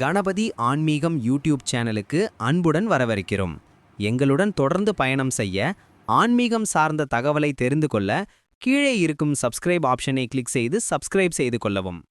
கணபதி ஆன்மீகம் யூடியூப் சேனலுக்கு அன்புடன் வரவேற்கிறோம். எங்களுடன் தொடர்ந்து பயணம் செய்ய, ஆன்மீகம் சார்ந்த தகவலை தெரிந்து கொள்ள, கீழே இருக்கும் சப்ஸ்கிரைப் ஆப்ஷனை கிளிக் செய்து சப்ஸ்கிரைப் செய்து கொள்ளவும்.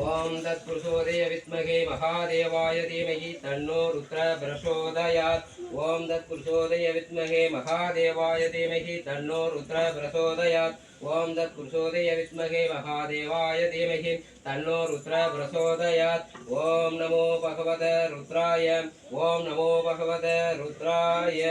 ओम तत्पुरुषोदय विद्महे महादेवाय धीमहि तन्नो रुद्र प्रचोदयात् ओम तत्पुरुषोदय विद्महे महादेवाय धीमहि तन्नो रुद्र प्रचोदयात् ओम तत्पुरुषोदय विद्महे महादेवाय धीमहि तन्नो रुद्र प्रचोदयात् ओम नमो भगवते रुद्राय ओम नमो भगवते रुद्राय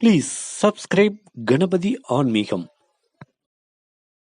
Please subscribe Ganapati Aanmigam.